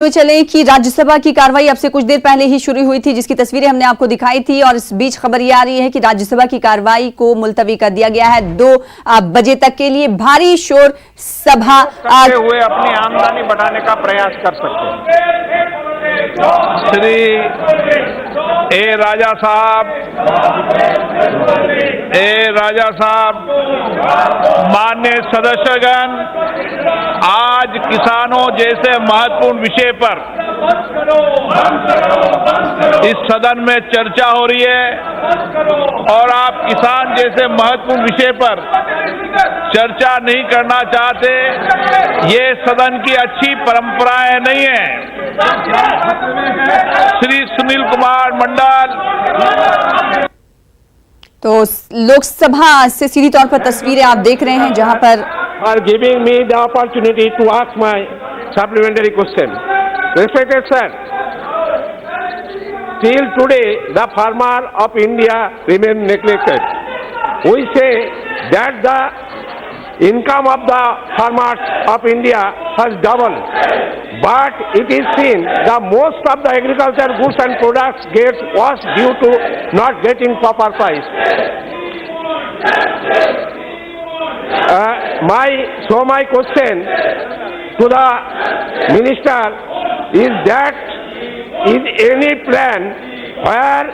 तो चले कि राज्यसभा की कार्रवाई अब से कुछ देर पहले ही शुरू हुई थी, जिसकी तस्वीरें हमने आपको दिखाई थी। और इस बीच खबर ये आ रही है कि राज्यसभा की कार्रवाई को मुलतवी कर दिया गया है 2 बजे तक के लिए। भारी शोर सभा करते हुए अपनी आमदनी बढ़ाने का प्रयास कर सकते हैं। श्री ए राजा साहब, माननीय सदस्यगण, आज किसानों जैसे महत्वपूर्ण विषय पर इस सदन में चर्चा हो रही है और आप किसान जैसे महत्वपूर्ण विषय पर चर्चा नहीं करना चाहते, ये सदन की अच्छी परंपराएं नहीं है। श्री सुनील कुमार मंडल। तो लोकसभा से सीधी तौर पर तस्वीरें आप देख रहे हैं, जहां पर for giving me the opportunity to ask my supplementary question. Respected sir, till today the farmer of India remain neglected. We say that the income of the farmers of India has doubled, but it is seen the most of the agriculture goods and products gets lost due to not getting proper price. My question to the minister is that is any plan where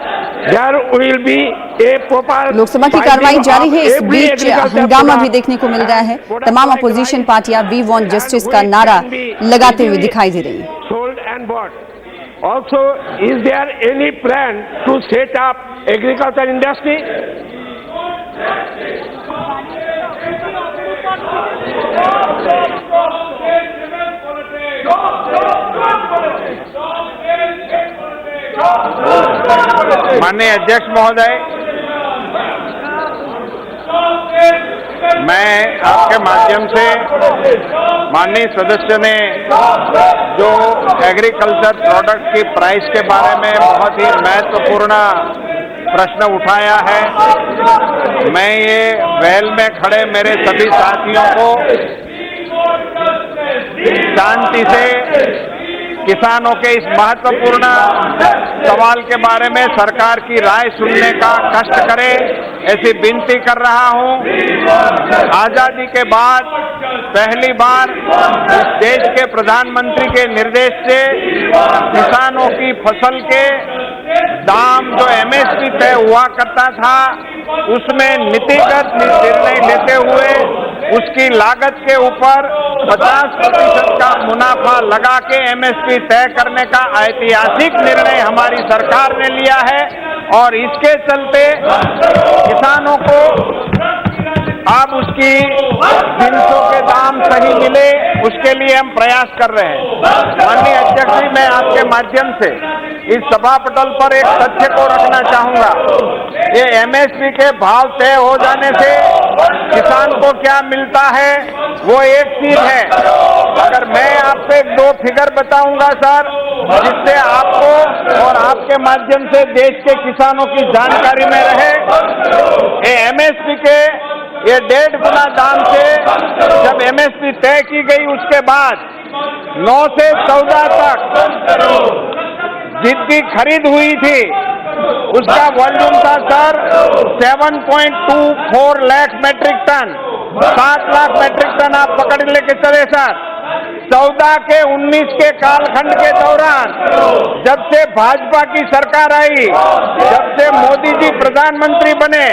there will be a proper Lok Sabha की कार्रवाई जारी है। इस बीच हंगामा भी देखने को मिल रहा है। तमाम अपोजिशन पार्टियां वी वांट जस्टिस का नारा लगाते हुए दिखाई दे रही हैं। sold and bought. Also, is there any plan to set up agriculture industry? माननीय अध्यक्ष महोदय, मैं आपके माध्यम से माननीय सदस्य ने जो एग्रीकल्चर प्रोडक्ट की प्राइस के बारे में बहुत ही महत्वपूर्ण प्रश्न उठाया है, मैं ये वेल में खड़े मेरे सभी साथियों को शांति से किसानों के इस महत्वपूर्ण सवाल के बारे में सरकार की राय सुनने का कष्ट करें, ऐसी विनती कर रहा हूं। आजादी के बाद पहली बार इस देश के प्रधानमंत्री के निर्देश से किसानों की फसल के दाम जो एमएसपी तय हुआ करता था, उसमें नीतिगत निर्णय लेते हुए उसकी लागत के ऊपर 50% का मुनाफा लगा के एमएसपी तय करने का ऐतिहासिक निर्णय हमारी सरकार ने लिया है और इसके चलते किसानों को अब उसकी जिनसों के दाम सही मिले, उसके लिए हम प्रयास कर रहे हैं। माननीय अध्यक्ष जी, मैं आपके माध्यम से इस सभा पटल पर एक तथ्य को रखना चाहूंगा। ये एमएसपी के भाव तय हो जाने से किसान को क्या मिलता है वो एक चीज है। अगर मैं आपसे 2 फिगर बताऊंगा सर, जिससे आपको और आपके माध्यम से देश के किसानों की जानकारी में रहे। ये एमएसपी के ये 1.5 गुना दाम से जब एमएसपी तय की गई, उसके बाद 9 से 14 तक जितनी खरीद हुई थी उसका वॉल्यूम था sir 7.24 lakh metric ton, 7 lakh metric ton आप पकड़ लेके चले सर। 14 के 19 के कालखंड के दौरान जब से भाजपा की सरकार आई, जब से मोदी जी प्रधानमंत्री बने,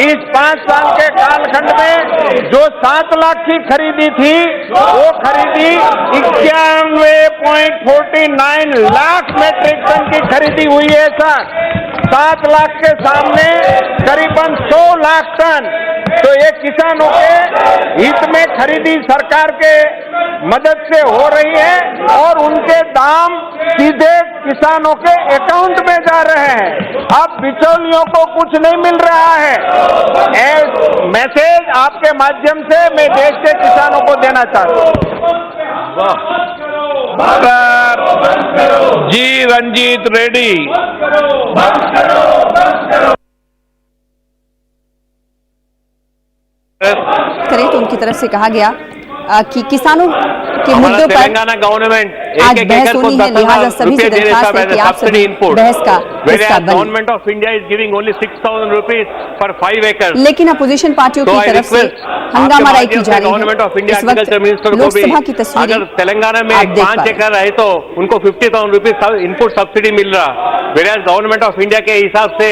इस 5 साल के कालखंड में जो 7 लाख की खरीदी थी वो खरीदी 91.49 लाख मेट्रिक टन की खरीदी हुई है सर। 7 लाख के सामने करीबन 100 लाख टन। तो ये किसानों के हित में खरीदी सरकार के मदद से हो रही है और उनके दाम सीधे किसानों के अकाउंट में जा रहे हैं। अब बिचौलियों को कुछ नहीं मिल रहा है। मैसेज आपके माध्यम से मैं देश के किसानों को देना चाहता हूं। जी रंजीत रेड्डी। करें तो उनकी तरफ से कहा गया कि किसानों के मुद्दों पर तेलंगाना गवर्नमेंट आज बहस होनी है, लिहाजा सभी से दरखास्त है कि आप सभी बहस का हिस्सा बनिए। Government of India is giving only 6,000 rupees for 5 acres. लेकिन अपोजिशन पार्टियों की तरफ से हंगामा राय की जा रही गवर्नमेंट ऑफ है। इंडिया इस वक्त एग्रीकल्चर मिनिस्टर को भी लोकसभा की तस्वीरें अगर तेलंगाना में आप देख पा 5 रहे एकड़ है तो उनको 50,000 रुपीज इनपुट सब्सिडी मिल रहा, वेराज गवर्नमेंट ऑफ इंडिया के हिसाब से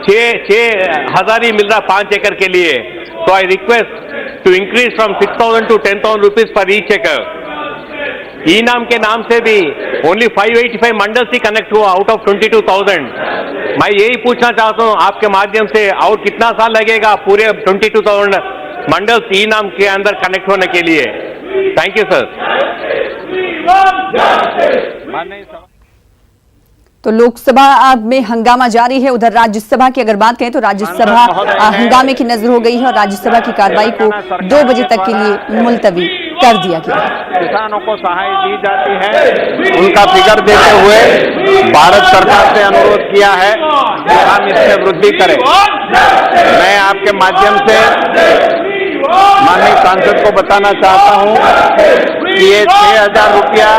6,000 ही मिल रहा 5 एकड़ के लिए। तो I request to increase from 6,000 to 10,000 rupees पर ईच एकड़। ई नाम के नाम से भी ओनली 585 मंडल ही कनेक्ट हुआ आउट ऑफ 22,000। मैं यही पूछना चाहता हूं आपके माध्यम से, और कितना साल लगेगा पूरे 22,000 मंडल ई नाम के अंदर कनेक्ट होने के लिए? Thank you sir. तो लोकसभा में हंगामा जारी है। उधर राज्यसभा की अगर बात करें तो राज्यसभा हंगामे की नजर हो गई है और राज्यसभा की कार्रवाई को 2 बजे तक के लिए मुलतवी कर दिया गया है। किसानों को सहाय दी जाती है, उनका फिगर देते हुए भारत सरकार से अनुरोध किया है कि हम इसमें वृद्धि करें। मैं आपके माध्यम से माननीय सांसद को बताना चाहता हूं कि ये 6,000 रुपया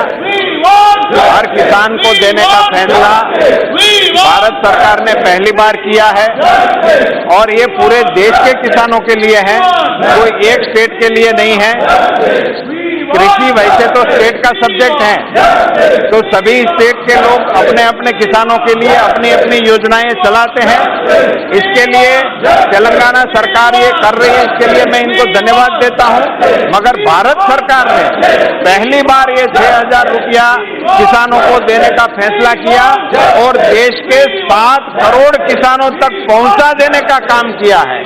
हर किसान को देने का फैसला भारत सरकार ने पहली बार किया है और ये पूरे देश के किसानों के लिए है, कोई एक स्टेट के लिए नहीं है। कृषि वैसे तो स्टेट का सब्जेक्ट है, तो सभी स्टेट के लोग अपने अपने किसानों के लिए अपनी अपनी योजनाएं चलाते हैं। इसके लिए तेलंगाना सरकार ये कर रही है, इसके लिए मैं इनको धन्यवाद देता हूं। मगर भारत सरकार ने पहली बार ये 6,000 रुपया किसानों को देने का फैसला किया और देश के 7 करोड़ किसानों तक पहुंचा देने का काम किया है।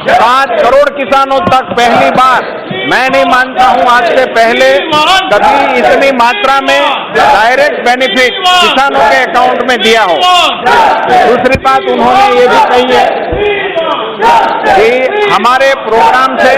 7 करोड़ किसानों तक पहली बार। मैं नहीं मानता हूं आज से पहले कभी इतनी मात्रा में डायरेक्ट बेनिफिट किसानों के अकाउंट में दिया हो। दूसरी बात उन्होंने ये भी कही है कि हमारे प्रोग्राम से